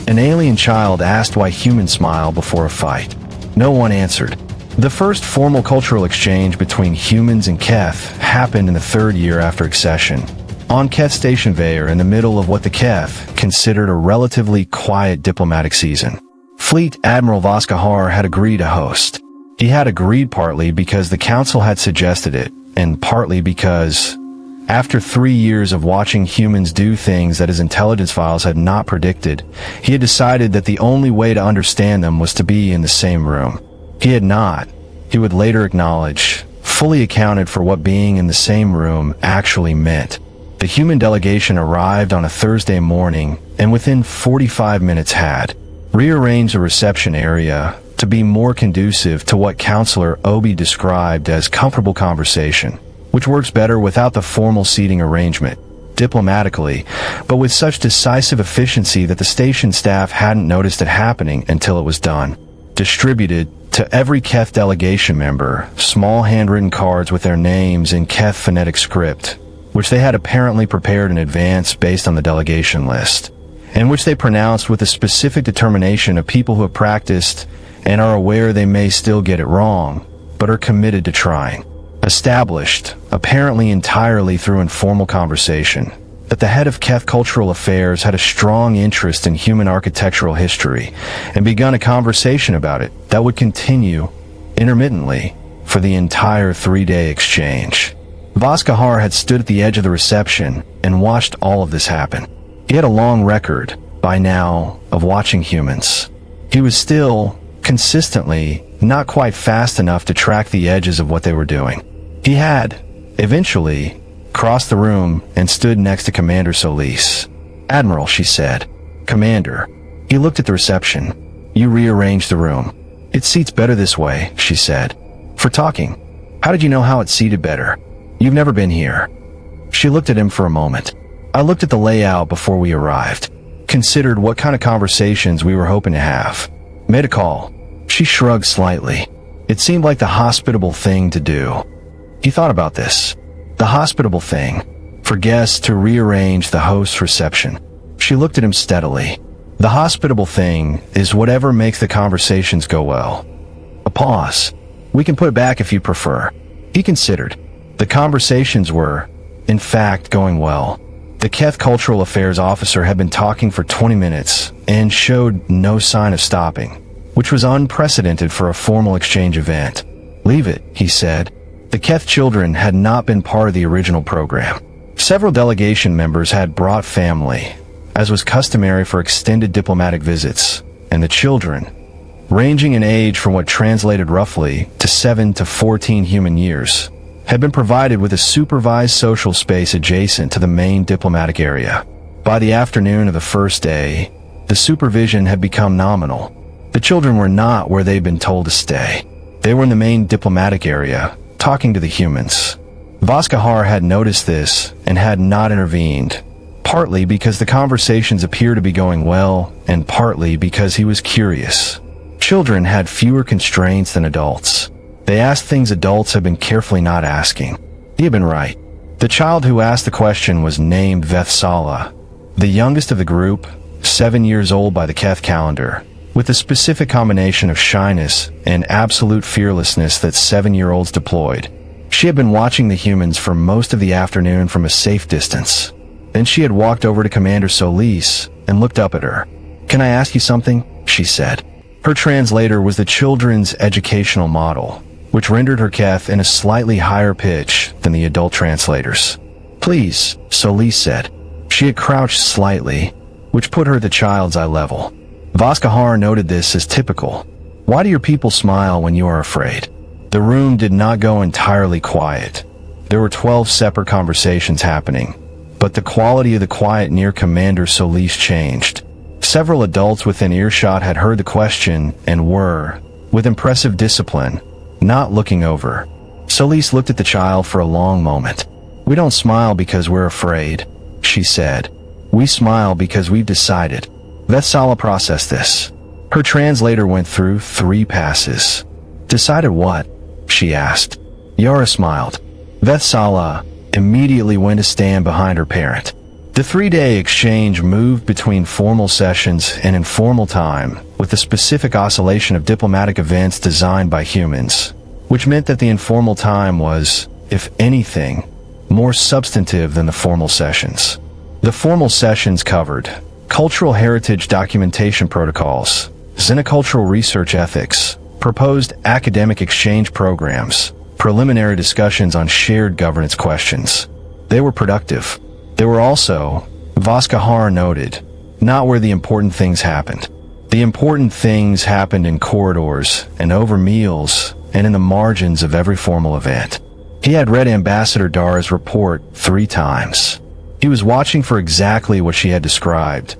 An alien child asked why humans smile before a fight. No one answered. The first formal cultural exchange between humans and Keth happened in the 3rd year after accession, on Keth Station Vayer, in the middle of what the Keth considered a relatively quiet diplomatic season. Fleet Admiral Voskahar had agreed to host. He had agreed partly because the Council had suggested it, and partly because, after 3 years of watching humans do things that his intelligence files had not predicted, he had decided that the only way to understand them was to be in the same room. He had not, he would later acknowledge, fully accounted for what being in the same room actually meant. The human delegation arrived on a Thursday morning, and within 45 minutes had rearranged the reception area to be more conducive to what Counselor Obi described as comfortable conversation, which works better without the formal seating arrangement, diplomatically, but with such decisive efficiency that the station staff hadn't noticed it happening until it was done. Distributed to every Keth delegation member, small handwritten cards with their names in Keth phonetic script, which they had apparently prepared in advance based on the delegation list, and which they pronounced with a specific determination of people who have practiced and are aware they may still get it wrong, but are committed to trying. Established, apparently entirely through informal conversation, that the head of Keth Cultural Affairs had a strong interest in human architectural history and begun a conversation about it that would continue, intermittently, for the entire 3-day exchange. Voskahar had stood at the edge of the reception and watched all of this happen. He had a long record, by now, of watching humans. He was still, consistently, not quite fast enough to track the edges of what they were doing. He had, eventually, crossed the room and stood next to Commander Solis. "Admiral," she said. "Commander." He looked at the reception. "You rearranged the room. It seats better this way," she said. "For talking. How did you know how it seated better? You've never been here." She looked at him for a moment. "I looked at the layout before we arrived. Considered what kind of conversations we were hoping to have. Made a call." She shrugged slightly. It seemed like the hospitable thing to do. He thought about this. The hospitable thing, for guests to rearrange the host's reception. She looked at him steadily. The hospitable thing is whatever makes the conversations go well. A pause. "We can put it back if you prefer." He considered. The conversations were, in fact, going well. The Keth Cultural Affairs officer had been talking for 20 minutes and showed no sign of stopping, which was unprecedented for a formal exchange event. "Leave it," he said. The Keth children had not been part of the original program. Several delegation members had brought family, as was customary for extended diplomatic visits, and the children, ranging in age from what translated roughly to 7 to 14 human years, had been provided with a supervised social space adjacent to the main diplomatic area. By the afternoon of the first day, the supervision had become nominal. The children were not where they'd been told to stay. They were in the main diplomatic area, talking to the humans. Voskahar had noticed this and had not intervened, partly because the conversations appeared to be going well, and partly because he was curious. Children had fewer constraints than adults. They asked things adults had been carefully not asking. He had been right. The child who asked the question was named Velthara, the youngest of the group, 7 years old by the Keth calendar, with a specific combination of shyness and absolute fearlessness that 7-year-olds deployed. She had been watching the humans for most of the afternoon from a safe distance. Then she had walked over to Commander Solis and looked up at her. "Can I ask you something?" she said. Her translator was the children's educational model, which rendered her Keth in a slightly higher pitch than the adult translators. "Please," Solis said. She had crouched slightly, which put her at the child's eye level. Voskahar noted this as typical. "Why do your people smile when you are afraid?" The room did not go entirely quiet. There were 12 separate conversations happening, but the quality of the quiet near Commander Solis changed. Several adults within earshot had heard the question and were, with impressive discipline, not looking over. Solis looked at the child for a long moment. "We don't smile because we're afraid," she said. "We smile because we've decided." Velthara processed this. Her translator went through 3 passes. "Decided what?" she asked. Yara smiled. Velthara immediately went to stand behind her parent. The 3-day exchange moved between formal sessions and informal time, with the specific oscillation of diplomatic events designed by humans, which meant that the informal time was, if anything, more substantive than the formal sessions. The formal sessions covered cultural heritage documentation protocols, xenocultural research ethics, proposed academic exchange programs, preliminary discussions on shared governance questions. They were productive. They were also, Voskahar noted, not where the important things happened. The important things happened in corridors and over meals and in the margins of every formal event. He had read Ambassador Dara's report 3 times. He was watching for exactly what she had described,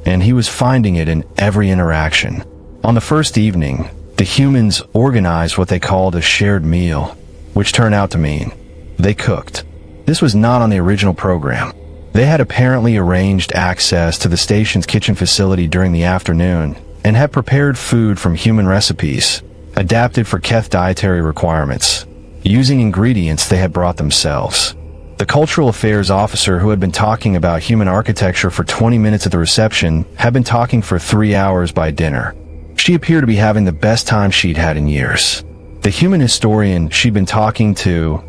and he was finding it in every interaction. On the first evening, the humans organized what they called a shared meal, which turned out to mean they cooked. This was not on the original program. They had apparently arranged access to the station's kitchen facility during the afternoon and had prepared food from human recipes, adapted for Keth dietary requirements, using ingredients they had brought themselves. The cultural affairs officer who had been talking about human architecture for 20 minutes at the reception had been talking for 3 hours by dinner. She appeared to be having the best time she'd had in years. The human historian she'd been talking to,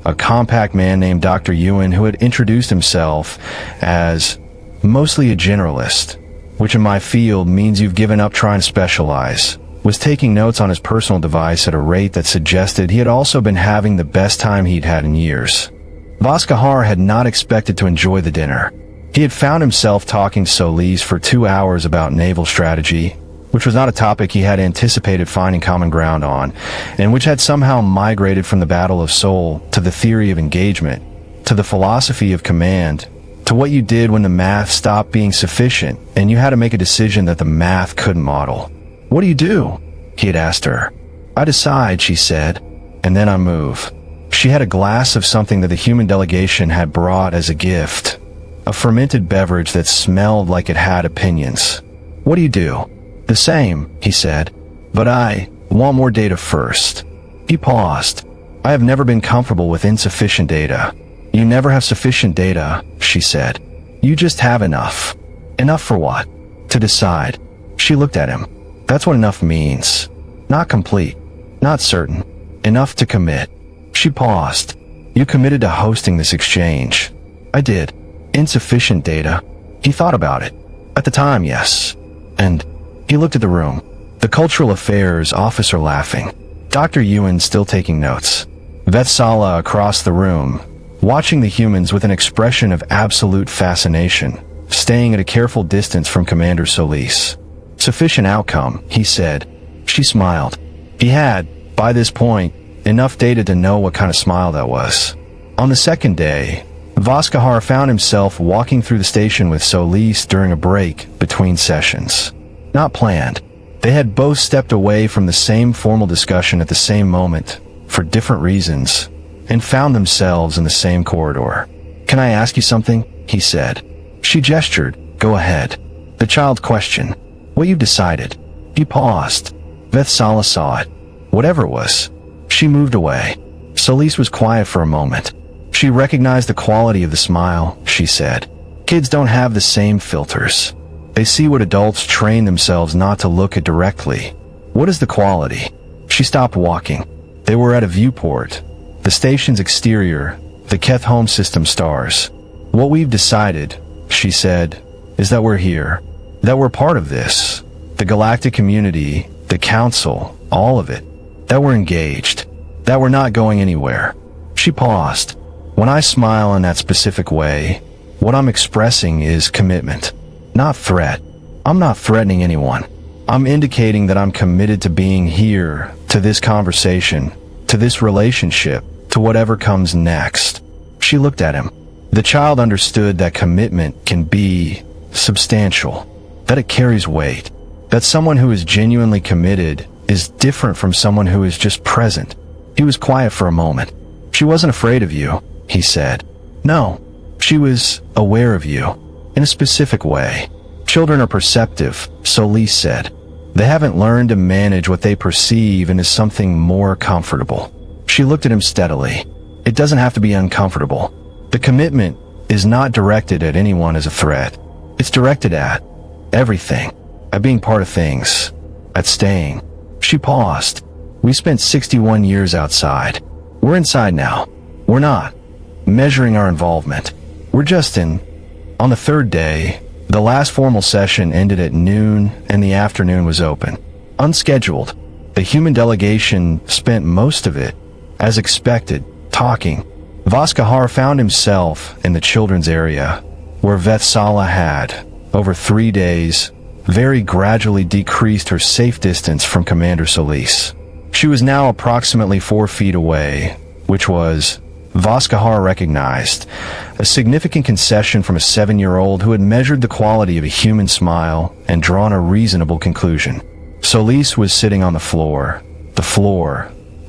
a compact man named Dr. Ewan, who had introduced himself as mostly a generalist, which in my field means you've given up trying to specialize, was taking notes on his personal device at a rate that suggested he had also been having the best time he'd had in years. Voskahar had not expected to enjoy the dinner. He had found himself talking to Solis for 2 hours about naval strategy, which was not a topic he had anticipated finding common ground on, and which had somehow migrated from the Battle of Seoul to the theory of engagement, to the philosophy of command, to what you did when the math stopped being sufficient and you had to make a decision that the math couldn't model. "What do you do?" he had asked her. "I decide," she said, "and then I move." She had a glass of something that the human delegation had brought as a gift, a fermented beverage that smelled like it had opinions. "What do you do?" "The same," he said, "but I want more data first." He paused. "I have never been comfortable with insufficient data." "You never have sufficient data," she said. "You just have enough." "Enough for what?" "To decide." She looked at him. "That's what enough means. Not complete. Not certain. Enough to commit." She paused. "You committed to hosting this exchange." "I did." "Insufficient data." He thought about it. "At the time, yes." And he looked at the room. The cultural affairs officer laughing. Dr. Ewan still taking notes. Velthara across the room, watching the humans with an expression of absolute fascination, staying at a careful distance from Commander Solis. "Sufficient outcome," he said. She smiled. He had, by this point, enough data to know what kind of smile that was. On the second day, Voskahar found himself walking through the station with Solis during a break between sessions. Not planned. They had both stepped away from the same formal discussion at the same moment, for different reasons, and found themselves in the same corridor. "Can I ask you something?" he said. She gestured. "Go ahead." The child questioned. "What you've decided?" He paused. Velthara saw it. Whatever it was. She moved away. Solis was quiet for a moment. She recognized the quality of the smile, she said. "Kids don't have the same filters. They see what adults train themselves not to look at directly. What is the quality?" She stopped walking. They were at a viewport. The station's exterior, the Keth home system stars. "What we've decided," she said, "is that we're here. That we're part of this. The galactic community, the council, all of it. That we're engaged. That we're not going anywhere." She paused. "When I smile in that specific way, what I'm expressing is commitment. Not threat. I'm not threatening anyone. I'm indicating that I'm committed to being here, to this conversation, to this relationship, to whatever comes next." She looked at him. The child understood that commitment can be substantial, that it carries weight, that someone who is genuinely committed is different from someone who is just present. He was quiet for a moment. "She wasn't afraid of you," he said. "No. She was aware of you. In a specific way. Children are perceptive," Solis said. "They haven't learned to manage what they perceive into something more comfortable." She looked at him steadily. "It doesn't have to be uncomfortable. The commitment is not directed at anyone as a threat. It's directed at everything, at being part of things, at staying. She paused. We spent 61 years outside. We're inside now. We're not measuring our involvement. We're just in. On the third day, the last formal session ended at noon and the afternoon was open. Unscheduled. The human delegation spent most of it, as expected, talking. Voskahar found himself in the children's area, where Velthara had, over 3 days, very gradually decreased her safe distance from Commander Solis. She was now approximately 4 feet away, which was, Voskahar recognized, a significant concession from a 7-year-old who had measured the quality of a human smile and drawn a reasonable conclusion. Solis was sitting on the floor,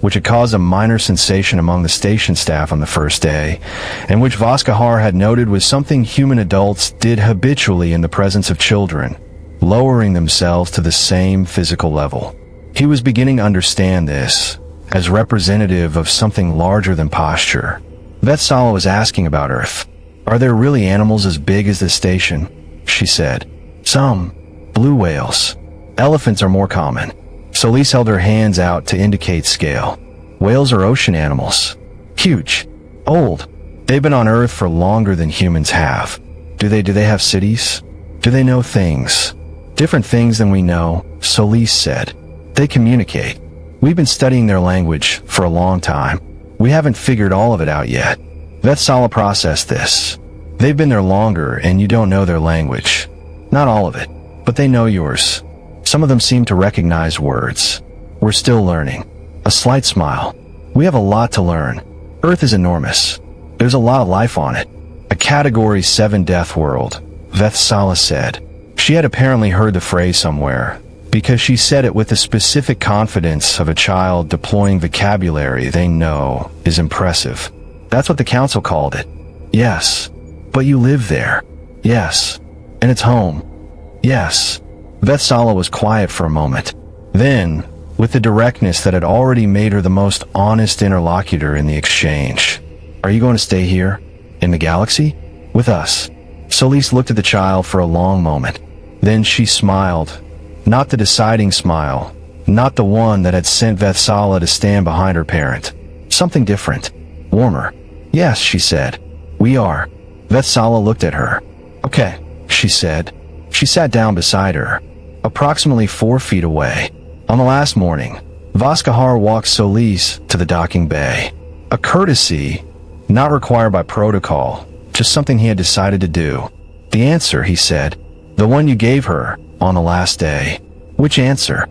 which had caused a minor sensation among the station staff on the first day, and which Voskahar had noted was something human adults did habitually in the presence of children, lowering themselves to the same physical level. He was beginning to understand this, as representative of something larger than posture. Velthara was asking about Earth. Are there really animals as big as this station? She said. Some. Blue whales. Elephants are more common. Solis held her hands out to indicate scale. Whales are ocean animals. Huge. Old. They've been on Earth for longer than humans have. Do they have cities? Do they know things? Different things than we know, Solis said. They communicate. We've been studying their language for a long time. We haven't figured all of it out yet. Velthara processed this. They've been there longer and you don't know their language. Not all of it, but they know yours. Some of them seem to recognize words. We're still learning. A slight smile. We have a lot to learn. Earth is enormous. There's a lot of life on it. A Category 7 Deathworld, Velthara said. She had apparently heard the phrase somewhere, because she said it with the specific confidence of a child deploying vocabulary they know is impressive. That's what the council called it. Yes. But you live there. Yes. And it's home. Yes. Velthara was quiet for a moment. Then, with the directness that had already made her the most honest interlocutor in the exchange. Are you going to stay here? In the galaxy? With us? Solis looked at the child for a long moment. Then she smiled. Not the deciding smile. Not the one that had sent Velthara to stand behind her parent. Something different. Warmer. Yes, she said. We are. Velthara looked at her. Okay, she said. She sat down beside her, approximately 4 feet away. On the last morning, Voskahar walked Solis to the docking bay. A courtesy, not required by protocol, just something he had decided to do. The answer, he said. The one you gave her on the last day. Which answer?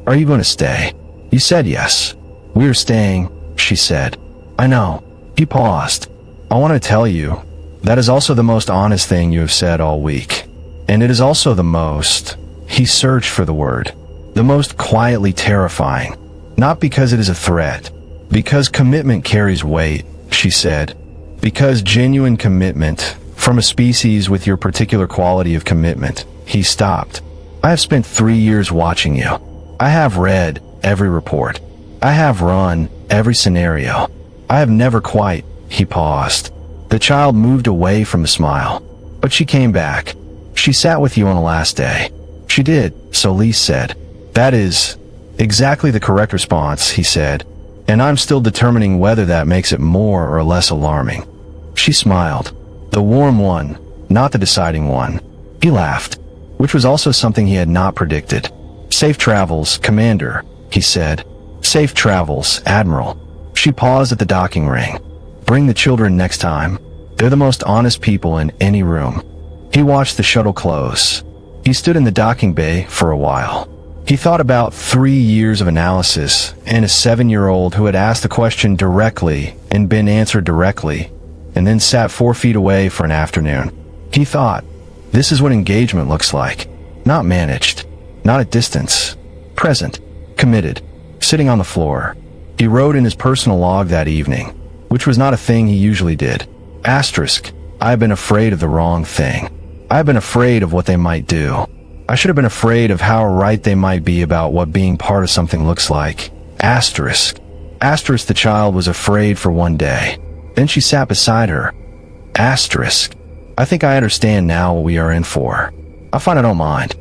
Are you going to stay? You said yes. We are staying, she said. I know. He paused. I want to tell you, that is also the most honest thing you have said all week. And it is also the most, he searched for the word, the most quietly terrifying. Not because it is a threat. Because commitment carries weight, she said. Because genuine commitment, from a species with your particular quality of commitment. He stopped. I have spent 3 years watching you. I have read every report. I have run every scenario. I have never quite, he paused. The child moved away from the smile. But she came back. She sat with you on the last day. She did, Solis said. That is exactly the correct response, he said. And I'm still determining whether that makes it more or less alarming. She smiled. The warm one, not the deciding one. He laughed, which was also something he had not predicted. Safe travels, Commander, he said. Safe travels, Admiral. She paused at the docking ring. Bring the children next time. They're the most honest people in any room. He watched the shuttle close. He stood in the docking bay for a while. He thought about 3 years of analysis and a 7-year-old who had asked the question directly and been answered directly, and then sat 4 feet away for an afternoon. He thought, this is what engagement looks like. Not managed. Not at distance. Present. Committed. Sitting on the floor. He wrote in his personal log that evening, which was not a thing he usually did. Asterisk. I have been afraid of the wrong thing. I have been afraid of what they might do. I should have been afraid of how right they might be about what being part of something looks like. Asterisk. Asterisk, the child was afraid for 1 day. Then she sat beside her. Asterisk. I think I understand now what we are in for. I find I don't mind.